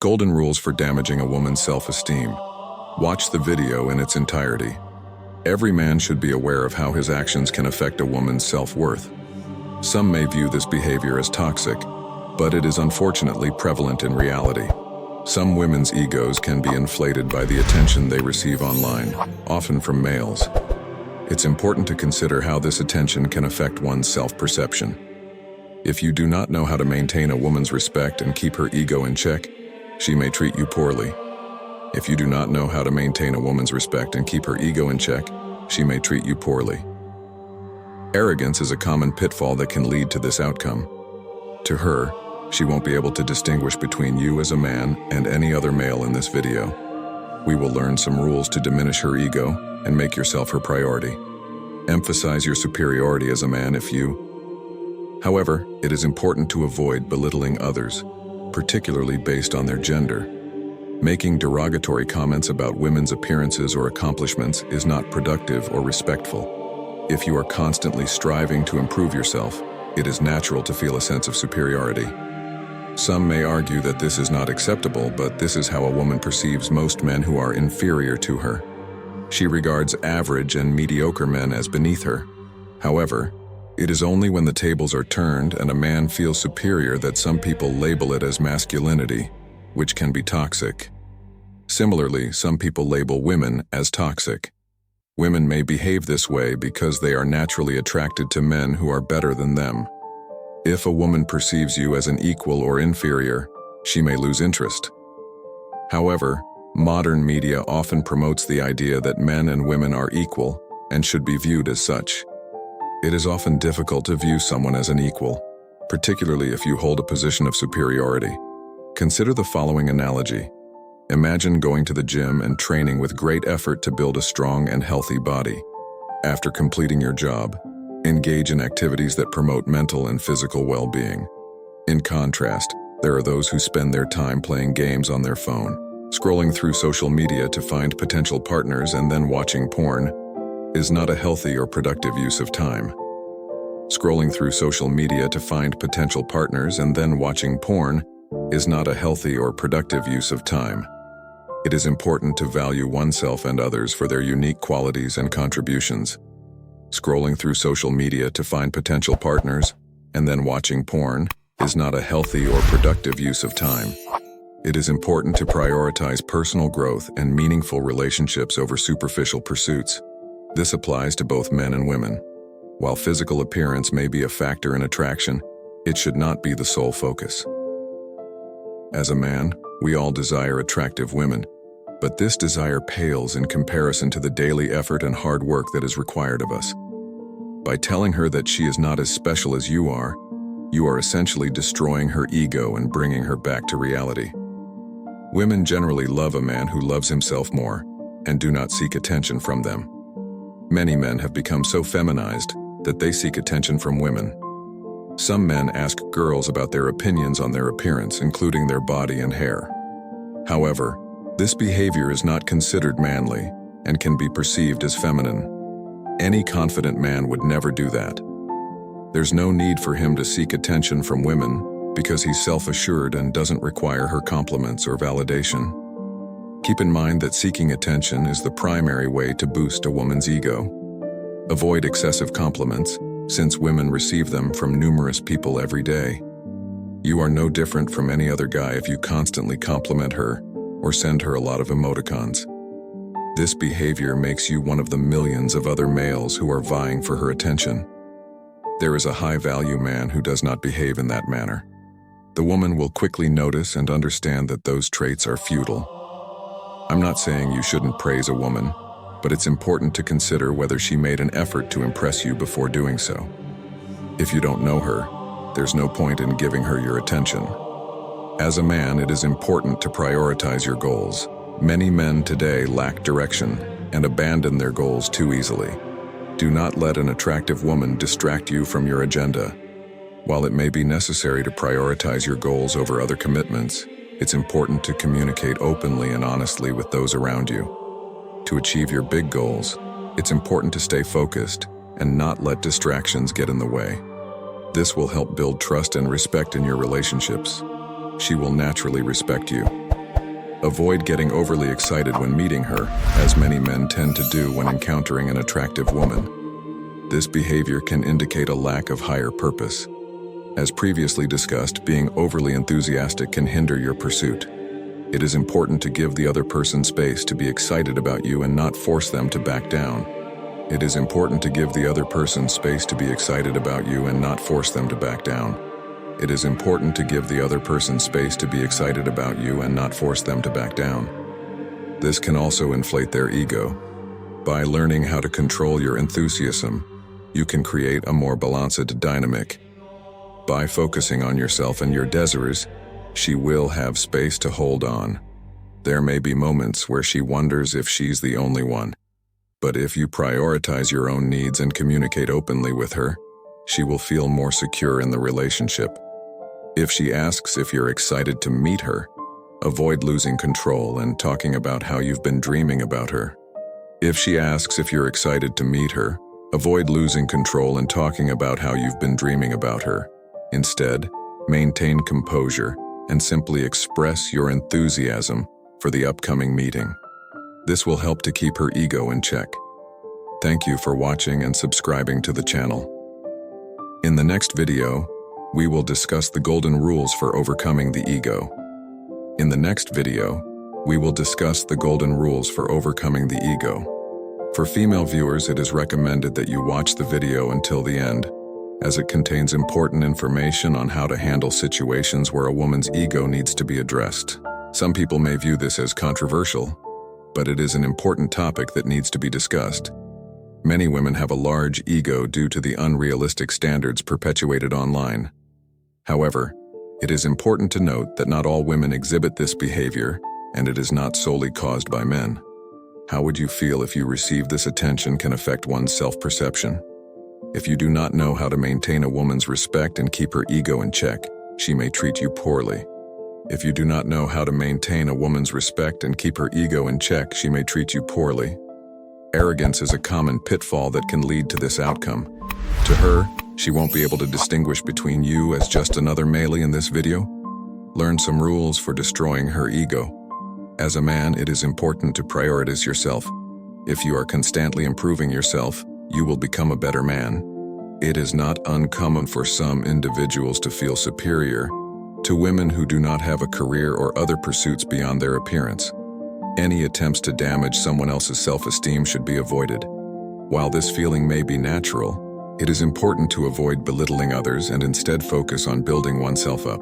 Golden rules for damaging a woman's self-esteem. Watch the video in its entirety. Every man should be aware of how his actions can affect a woman's self-worth. Some may view this behavior as toxic, but it is unfortunately prevalent in reality. Some women's egos can be inflated by the attention they receive online, often from males. It's important to consider how this attention can affect one's self-perception. If you do not know how to maintain a woman's respect and keep her ego in check, she may treat you poorly. If you do not know how to maintain a woman's respect and keep her ego in check, she may treat you poorly. Arrogance is a common pitfall that can lead to this outcome. To her, she won't be able to distinguish between you as a man and any other male in this video. We will learn some rules to diminish her ego and make yourself her priority. Emphasize your superiority as a man if you. However, it is important to avoid belittling others, particularly based on their gender. Making derogatory comments about women's appearances or accomplishments is not productive or respectful. If you are constantly striving to improve yourself, it is natural to feel a sense of superiority. Some may argue that this is not acceptable, but this is how a woman perceives most men who are inferior to her. She regards average and mediocre men as beneath her. However, it is only when the tables are turned and a man feels superior that some people label it as masculinity, which can be toxic. Similarly, some people label women as toxic. Women may behave this way because they are naturally attracted to men who are better than them. If a woman perceives you as an equal or inferior, she may lose interest. However, modern media often promotes the idea that men and women are equal and should be viewed as such. It is often difficult to view someone as an equal, particularly if you hold a position of superiority. Consider the following analogy. Imagine going to the gym and training with great effort to build a strong and healthy body. After completing your job, engage in activities that promote mental and physical well-being. In contrast, there are those who spend their time playing games on their phone, scrolling through social media to find potential partners and then watching porn is not a healthy or productive use of time. Scrolling through social media to find potential partners and then watching porn is not a healthy or productive use of time. It is important to value oneself and others for their unique qualities and contributions. Scrolling through social media to find potential partners and then watching porn is not a healthy or productive use of time. It is important to prioritize personal growth and meaningful relationships over superficial pursuits. This applies to both men and women. While physical appearance may be a factor in attraction, it should not be the sole focus. As a man, we all desire attractive women, but this desire pales in comparison to the daily effort and hard work that is required of us. By telling her that she is not as special as you are essentially destroying her ego and bringing her back to reality. Women generally love a man who loves himself more and do not seek attention from them. Many men have become so feminized that they seek attention from women. Some men ask girls about their opinions on their appearance, including their body and hair. However, this behavior is not considered manly and can be perceived as feminine. Any confident man would never do that. There's no need for him to seek attention from women because he's self-assured and doesn't require her compliments or validation. Keep in mind that seeking attention is the primary way to boost a woman's ego. Avoid excessive compliments, since women receive them from numerous people every day. You are no different from any other guy if you constantly compliment her or send her a lot of emoticons. This behavior makes you one of the millions of other males who are vying for her attention. There is a high-value man who does not behave in that manner. The woman will quickly notice and understand that those traits are futile. I'm not saying you shouldn't praise a woman, but it's important to consider whether she made an effort to impress you before doing so. If you don't know her, there's no point in giving her your attention. As a man, it is important to prioritize your goals. Many men today lack direction and abandon their goals too easily. Do not let an attractive woman distract you from your agenda. While it may be necessary to prioritize your goals over other commitments, it's important to communicate openly and honestly with those around you. To achieve your big goals, it's important to stay focused and not let distractions get in the way. This will help build trust and respect in your relationships. She will naturally respect you. Avoid getting overly excited when meeting her, as many men tend to do when encountering an attractive woman. This behavior can indicate a lack of higher purpose. As previously discussed, being overly enthusiastic can hinder your pursuit. It is important to give the other person space to be excited about you and not force them to back down. It is important to give the other person space to be excited about you and not force them to back down. It is important to give the other person space to be excited about you and not force them to back down. This can also inflate their ego. By learning how to control your enthusiasm, you can create a more balanced dynamic. By focusing on yourself and your desires, she will have space to hold on. There may be moments where she wonders if she's the only one. But if you prioritize your own needs and communicate openly with her, she will feel more secure in the relationship. If she asks if you're excited to meet her, avoid losing control and talking about how you've been dreaming about her. If she asks if you're excited to meet her, avoid losing control and talking about how you've been dreaming about her. Instead, maintain composure and simply express your enthusiasm for the upcoming meeting. This will help to keep her ego in check. Thank you for watching and subscribing to the channel. In the next video, we will discuss the golden rules for overcoming the ego. In the next video, we will discuss the golden rules for overcoming the ego. For female viewers, it is recommended that you watch the video until the end, as it contains important information on how to handle situations where a woman's ego needs to be addressed. Some people may view this as controversial, but it is an important topic that needs to be discussed. Many women have a large ego due to the unrealistic standards perpetuated online. However, it is important to note that not all women exhibit this behavior, and it is not solely caused by men. How would you feel if you received this attention can affect one's self-perception? If you do not know how to maintain a woman's respect and keep her ego in check, she may treat you poorly. If you do not know how to maintain a woman's respect and keep her ego in check, she may treat you poorly. Arrogance is a common pitfall that can lead to this outcome. To her, she won't be able to distinguish between you as just another male in this video. Learn some rules for destroying her ego. As a man, it is important to prioritize yourself. If you are constantly improving yourself, you will become a better man. It is not uncommon for some individuals to feel superior to women who do not have a career or other pursuits beyond their appearance. Any attempts to damage someone else's self-esteem should be avoided. While this feeling may be natural, it is important to avoid belittling others and instead focus on building oneself up.